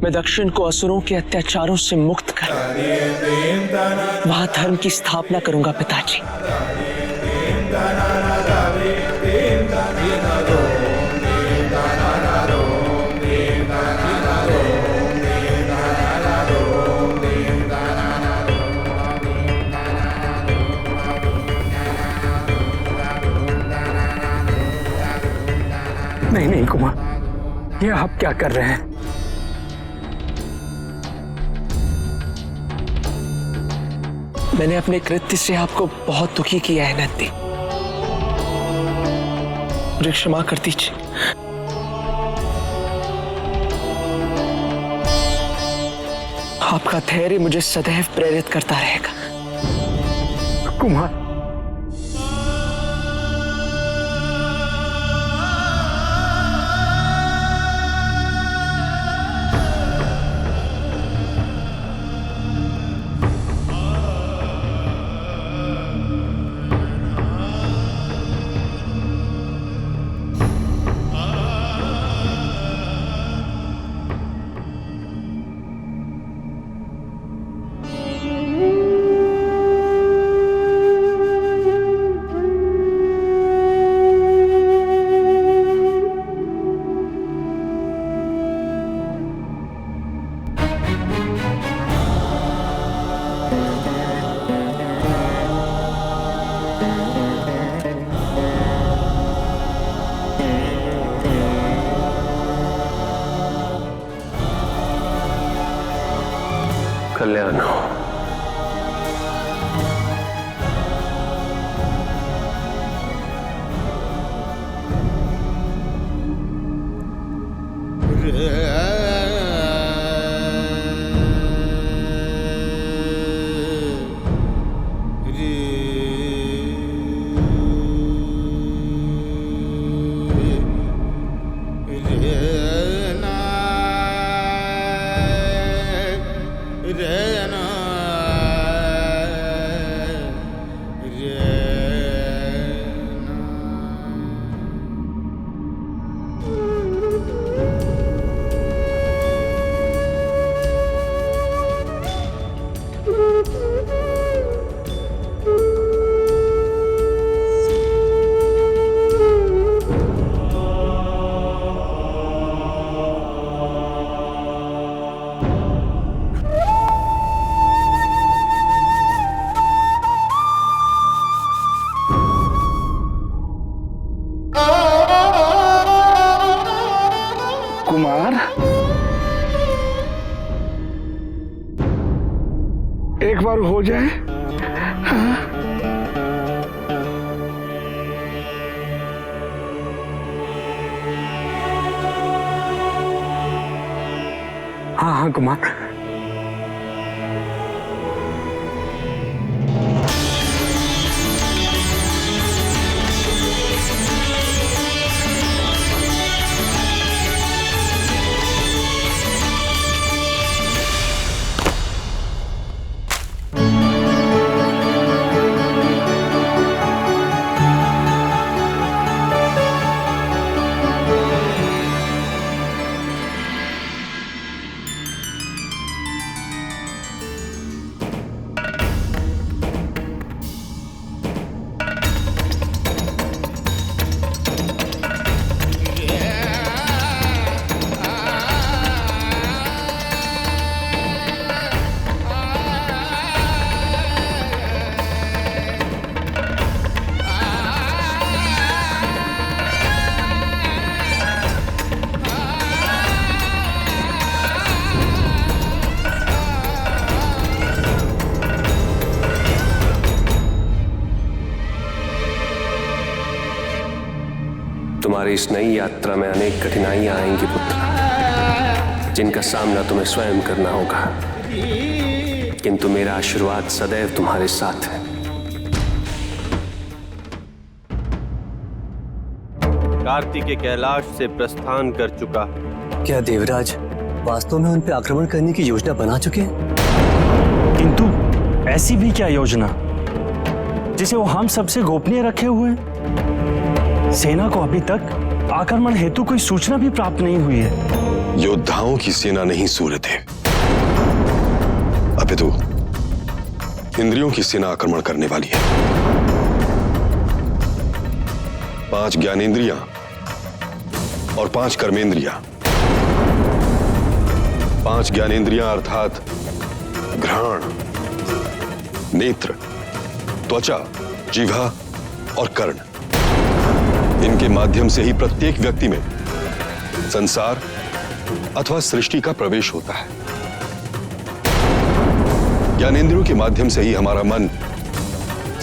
मैं दक्षिण को असुरों के अत्याचारों से मुक्त कर वहां धर्म की स्थापना करूंगा पिताजी। नहीं नहीं कुमार, ये आप क्या कर रहे हैं? मैंने अपने कृत्य से आपको बहुत दुखी किया है नंदी, मुझे क्षमा कर दीजिए। आपका धैर्य मुझे सदैव प्रेरित करता रहेगा। कुमार, कल्याण हो। कुमार, एक बार हो जाए। हाँ हाँ कुमार। तुम्हारी इस नई यात्रा में अनेक कठिनाइयां आएंगी पुत्र, जिनका सामना तुम्हें स्वयं करना होगा, किंतु मेरा आशीर्वाद सदैव तुम्हारे साथ है। कार्तिकेय कैलाश से प्रस्थान कर चुका। क्या देवराज वास्तव में उन पर आक्रमण करने की योजना बना चुके हैं? किंतु ऐसी भी क्या योजना जिसे वो हम सबसे गोपनीय रखे हुए हैं? सेना को अभी तक आक्रमण हेतु कोई सूचना भी प्राप्त नहीं हुई है। योद्धाओं की सेना नहीं सूर्यदेव, अपितु इंद्रियों की सेना आक्रमण करने वाली है। 5 ज्ञानेंद्रियां और 5 कर्मेंद्रियां। 5 ज्ञानेंद्रियां अर्थात घ्राण, नेत्र, त्वचा, जिह्वा और कर्ण, इनके माध्यम से ही प्रत्येक व्यक्ति में संसार अथवा सृष्टि का प्रवेश होता है। ज्ञानेंद्रियों के माध्यम से ही हमारा मन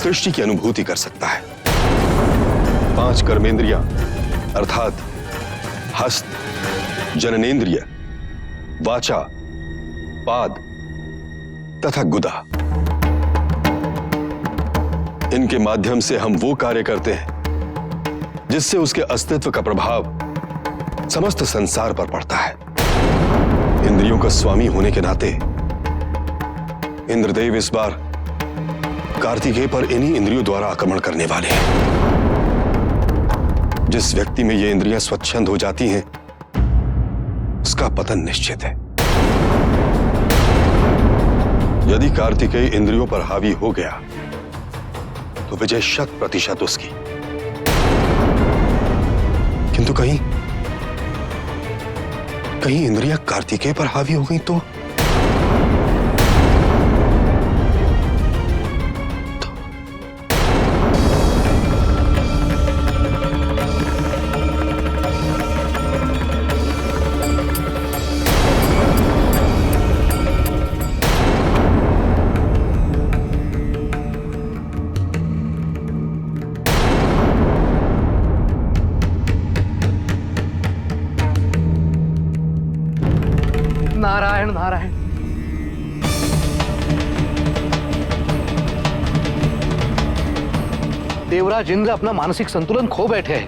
सृष्टि की अनुभूति कर सकता है। 5 कर्मेंद्रियां अर्थात हस्त, जननेंद्रिय, वाचा, पाद तथा गुदा, इनके माध्यम से हम वो कार्य करते हैं जिससे उसके अस्तित्व का प्रभाव समस्त संसार पर पड़ता है। इंद्रियों का स्वामी होने के नाते इंद्रदेव इस बार कार्तिकेय पर इन्हीं इंद्रियों द्वारा आक्रमण करने वाले हैं। जिस व्यक्ति में ये इंद्रियां स्वच्छंद हो जाती हैं, उसका पतन निश्चित है। यदि कार्तिकेय इंद्रियों पर हावी हो गया तो विजय 100% उसकी। किंतु कहीं इंद्रियां कार्तिकेय पर हावी हो गई तो नारायण नारायण। देवराज इंद्र अपना मानसिक संतुलन खो बैठे हैं।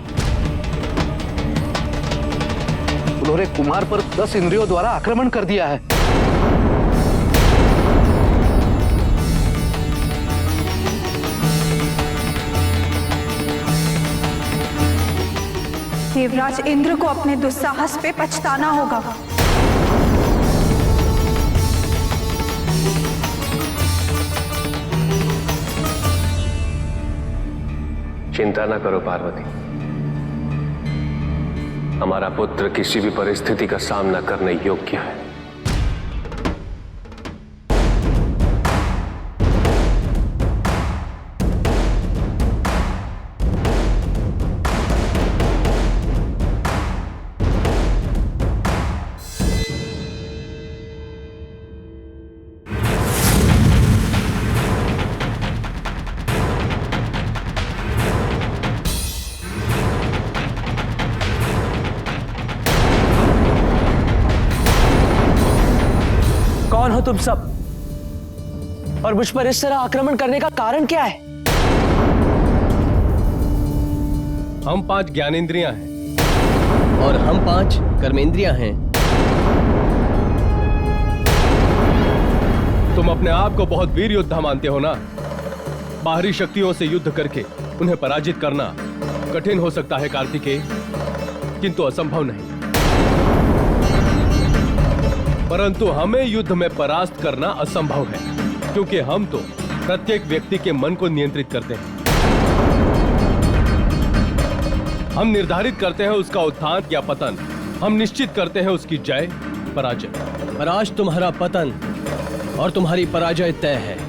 उन्होंने कुमार पर 10 इंद्रियों द्वारा आक्रमण कर दिया है। देवराज इंद्र को अपने दुस्साहस पे पछताना होगा। चिंता न करो पार्वती, हमारा पुत्र किसी भी परिस्थिति का सामना करने योग्य है। कौन हो तुम सब और मुझ पर इस तरह आक्रमण करने का कारण क्या है? हम 5 ज्ञानेंद्रियां हैं और हम 5 कर्मेंद्रियां हैं। तुम अपने आप को बहुत वीर योद्धा मानते हो ना। बाहरी शक्तियों से युद्ध करके उन्हें पराजित करना कठिन हो सकता है कार्तिकेय, किंतु असंभव नहीं। परंतु हमें युद्ध में परास्त करना असंभव है, क्योंकि हम तो प्रत्येक व्यक्ति के मन को नियंत्रित करते हैं। हम निर्धारित करते हैं उसका उत्थान या पतन। हम निश्चित करते हैं उसकी जय पराजय। पर आज तुम्हारा पतन और तुम्हारी पराजय तय है।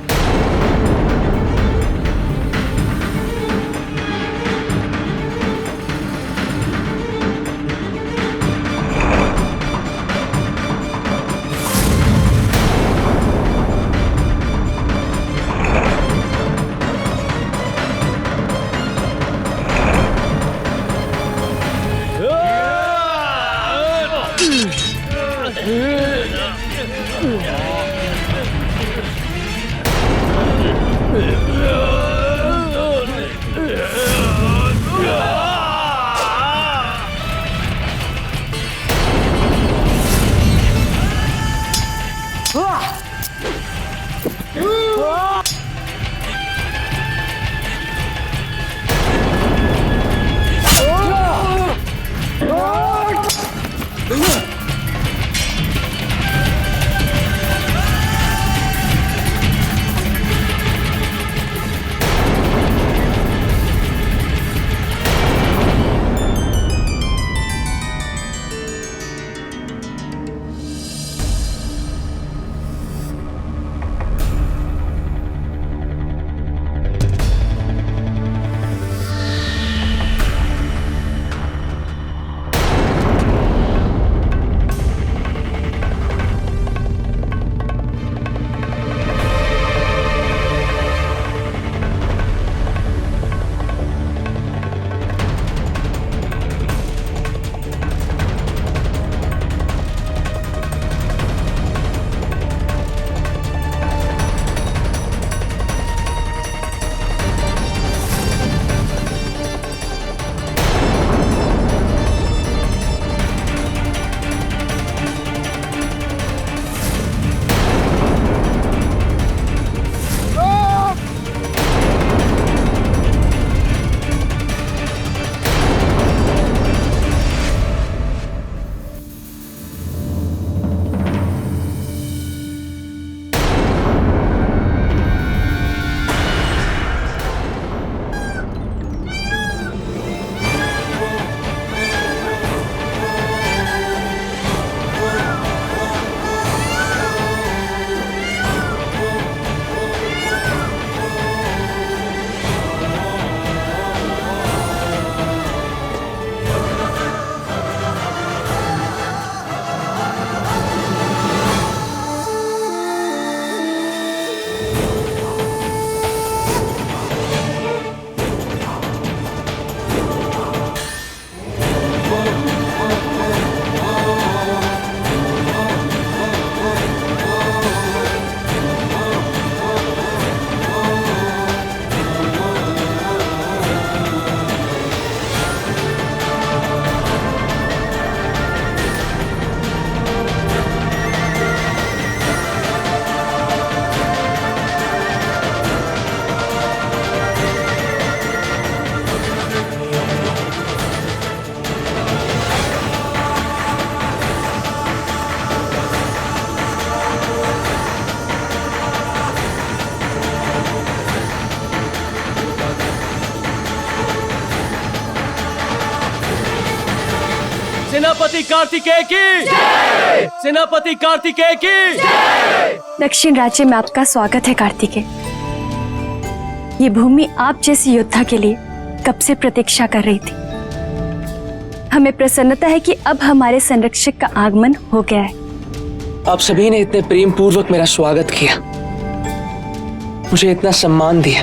सेनापति कार्तिकेय की जय! सेनापति कार्तिकेय की जय! दक्षिण राज्य में आपका स्वागत है कार्तिकेय। ये भूमि आप जैसे योद्धा के लिए कब से प्रतीक्षा कर रही थी। हमें प्रसन्नता है कि अब हमारे संरक्षक का आगमन हो गया है। आप सभी ने इतने प्रेम पूर्वक मेरा स्वागत किया, मुझे इतना सम्मान दिया,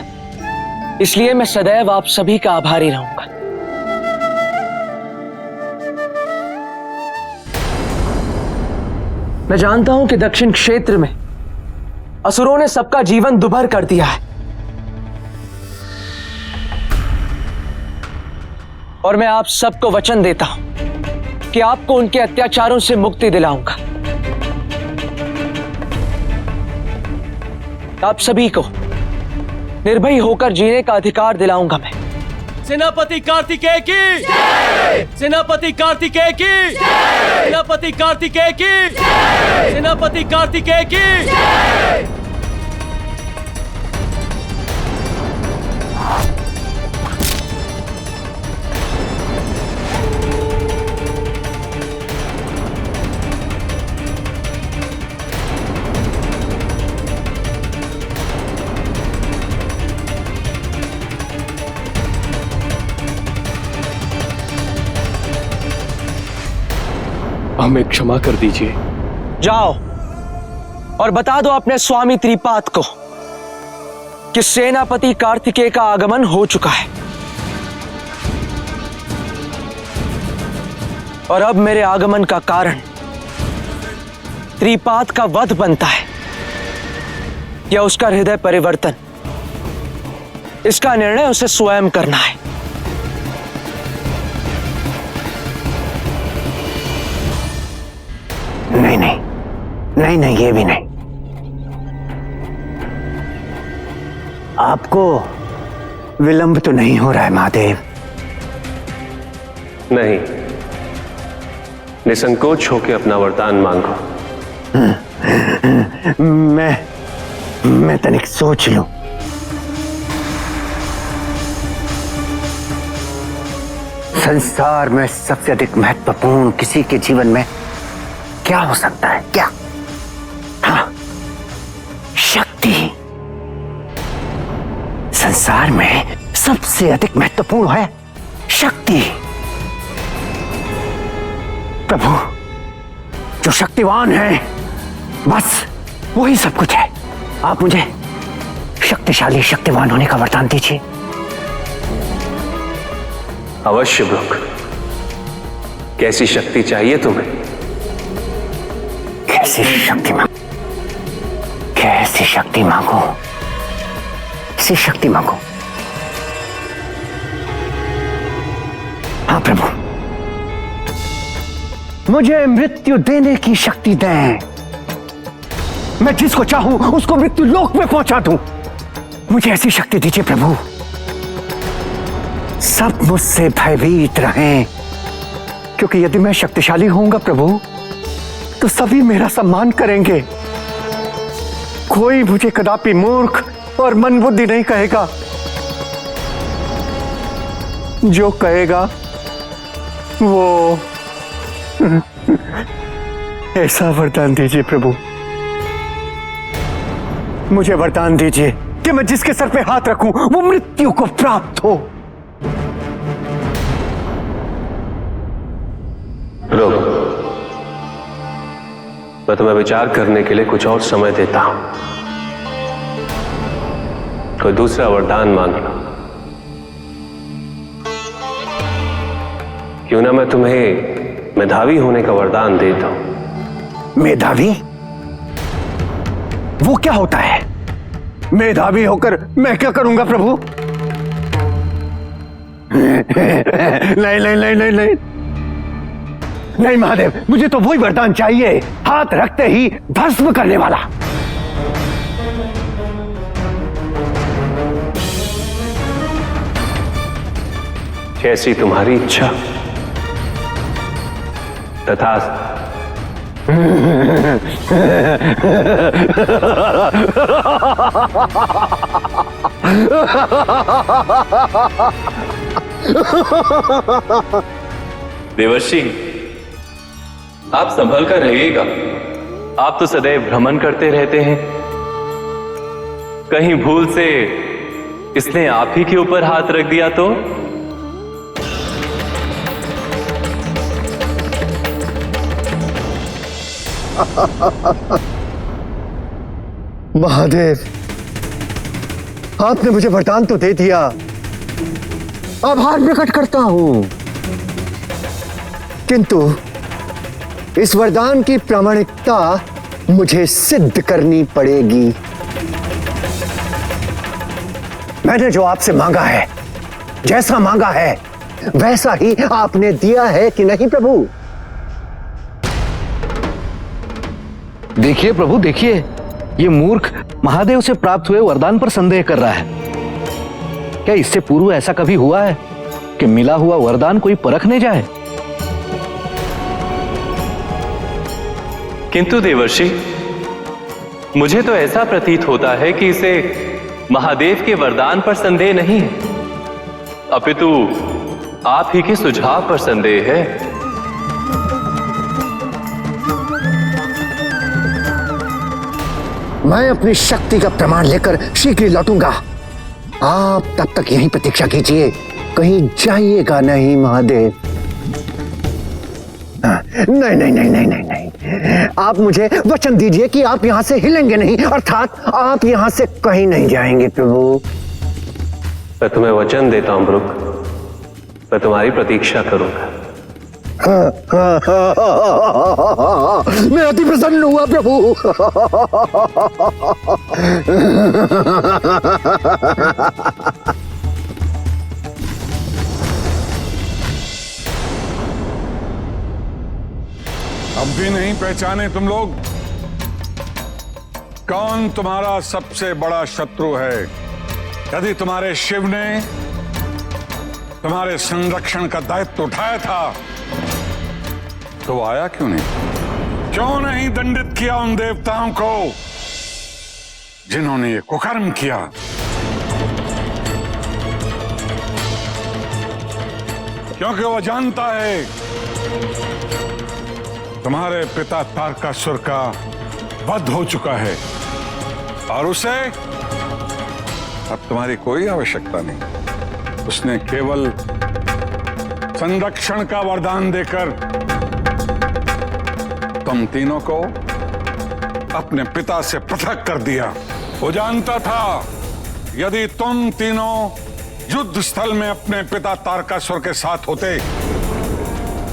इसलिए मैं सदैव आप सभी का आभारी रहूंगा। मैं जानता हूं कि दक्षिण क्षेत्र में असुरों ने सबका जीवन दुभर कर दिया है, और मैं आप सबको वचन देता हूं कि आपको उनके अत्याचारों से मुक्ति दिलाऊंगा। आप सभी को निर्भय होकर जीने का अधिकार दिलाऊंगा मैं। सेनापति कार्तिकेय की जय! सेनापति कार्तिकेय की जय! सेनापति कार्तिकेय की जय! सेनापति कार्तिकेय की जय! हमें क्षमा कर दीजिए। जाओ और बता दो अपने स्वामी त्रिपाद को कि सेनापति कार्तिकेय का आगमन हो चुका है, और अब मेरे आगमन का कारण त्रिपाद का वध बनता है या उसका हृदय परिवर्तन। इसका निर्णय उसे स्वयं करना है। नहीं नहीं नहीं नहीं, ये भी नहीं। आपको विलंब तो नहीं हो रहा है महादेव? नहीं, निसंकोच होकर अपना वरदान मांगो। मैं तनिक सोच लूं। संसार में सबसे अधिक महत्वपूर्ण किसी के जीवन में क्या हो सकता है? क्या? हाँ, शक्ति। संसार में सबसे अधिक महत्वपूर्ण है शक्ति। प्रभु, जो शक्तिवान है बस वही सब कुछ है। आप मुझे शक्तिशाली शक्तिवान होने का वरदान दीजिए। अवश्य ब्रुक। कैसी शक्ति चाहिए तुम्हें? कैसी शक्ति मांगो? कैसी शक्ति मांगो? कैसी शक्ति मांगो? हाँ प्रभु, मुझे मृत्यु देने की शक्ति दें। मैं जिसको चाहूं उसको मृत्यु लोक में पहुंचा दूं। मुझे ऐसी शक्ति दीजिए प्रभु। सब मुझसे भयभीत रहें, क्योंकि यदि मैं शक्तिशाली होऊंगा प्रभु तो सभी मेरा सम्मान करेंगे। कोई मुझे कदापि मूर्ख और मंदबुद्धि नहीं कहेगा। जो कहेगा वो ऐसा वरदान दीजिए प्रभु। मुझे वरदान दीजिए कि मैं जिसके सर पे हाथ रखूं वो मृत्यु को प्राप्त हो। रुक, मैं तुम्हें विचार करने के लिए कुछ और समय देता हूं। कोई दूसरा वरदान मांग लो। क्यों ना मैं तुम्हें मेधावी होने का वरदान देता हूं। मेधावी? वो क्या होता है? मेधावी होकर मैं क्या करूंगा प्रभु? नहीं नहीं नहीं नहीं नहीं नहीं महादेव, मुझे तो वही वरदान चाहिए, हाथ रखते ही भस्म करने वाला। जैसी तुम्हारी इच्छा। तथास्तु। देवर्षि, आप संभल कर रहिएगा। आप तो सदैव भ्रमण करते रहते हैं। कहीं भूल से इसने आप ही के ऊपर हाथ रख दिया तो? महादेव, आपने मुझे वरदान तो दे दिया, आभार प्रकट करता हूं, किंतु इस वरदान की प्रामाणिकता मुझे सिद्ध करनी पड़ेगी। मैंने जो आपसे मांगा है, जैसा मांगा है वैसा ही आपने दिया है कि नहीं प्रभु? देखिए प्रभु, देखिए, ये मूर्ख महादेव से प्राप्त हुए वरदान पर संदेह कर रहा है। क्या इससे पूर्व ऐसा कभी हुआ है कि मिला हुआ वरदान कोई परखने जाए? किंतु देवर्षि, मुझे तो ऐसा प्रतीत होता है कि इसे महादेव के वरदान पर संदेह नहीं है, अपितु आप ही के सुझाव पर संदेह है। मैं अपनी शक्ति का प्रमाण लेकर शीघ्र लौटूंगा। आप तब तक यहीं प्रतीक्षा कीजिए, कहीं जाइएगा नहीं महादेव। नहीं नहीं नहीं नहीं नहीं नहीं, आप मुझे वचन दीजिए कि आप यहां से हिलेंगे नहीं, अर्थात आप यहां से कहीं नहीं जाएंगे प्रभु। मैं तुम्हें वचन देता हूं ब्रुक, मैं तुम्हारी प्रतीक्षा करूंगा। मैं अति प्रसन्न हुआ प्रभु। अब भी नहीं पहचाने तुम लोग? कौन तुम्हारा सबसे बड़ा शत्रु है? यदि तुम्हारे शिव ने तुम्हारे संरक्षण का दायित्व उठाया था तो वो आया क्यों नहीं? क्यों नहीं दंडित किया उन देवताओं को जिन्होंने ये कुकर्म किया? क्योंकि वो जानता है तुम्हारे पिता तारकासुर का वध हो चुका है और उसे अब तुम्हारी कोई आवश्यकता नहीं। उसने केवल संरक्षण का वरदान देकर तुम तीनों को अपने पिता से पृथक कर दिया। वो जानता था यदि तुम तीनों युद्ध स्थल में अपने पिता तारकासुर के साथ होते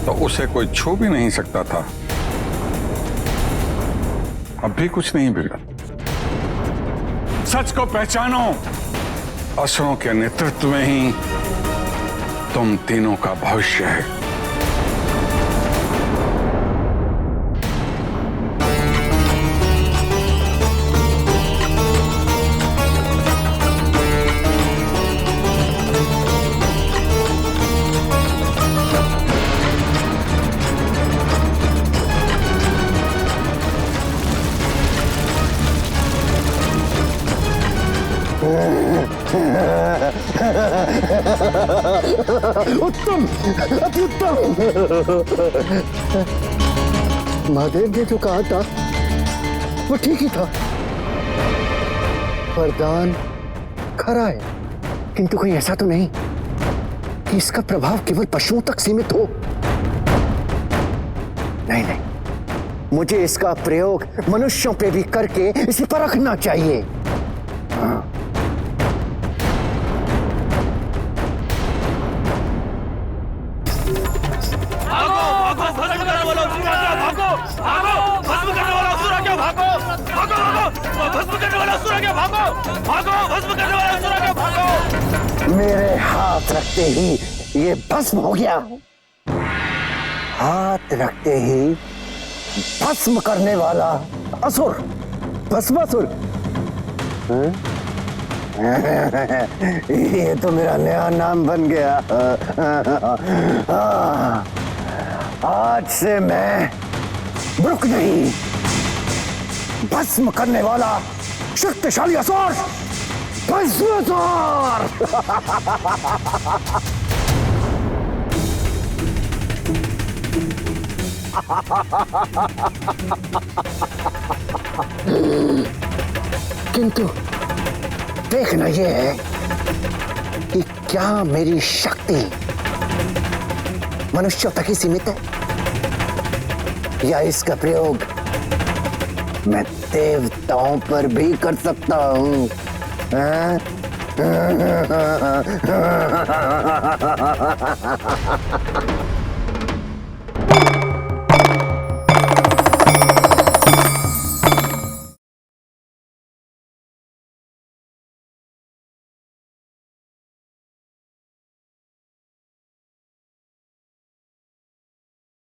तो उसे कोई छू भी नहीं सकता था। अब भी कुछ नहीं बिगड़ा। सच को पहचानो, असुरों के नेतृत्व में ही तुम तीनों का भविष्य है। उत्तम, अति उत्तम। महादेव ने जो कहा था वो ठीक ही था। वरदान खरा है, किंतु कहीं ऐसा तो नहीं कि इसका प्रभाव केवल पशुओं तक सीमित हो। नहीं नहीं, मुझे इसका प्रयोग मनुष्यों पे भी करके इसे परखना चाहिए। हाँ। मेरे हाथ रखते ही ये भस्म हो गया। हाथ रखते ही भस्म करने वाला असुर, भस्मासुर। ये तो मेरा नया नाम बन गया। आज से मैं ब्रुक नहीं, भस्म करने वाला शक्तिशाली असुर, भस्मासुर। किंतु देखना यह है कि क्या मेरी शक्ति मनुष्यों तक ही सीमित है या इसका प्रयोग मैं देवताओं पर भी कर सकता हूं। हाँ?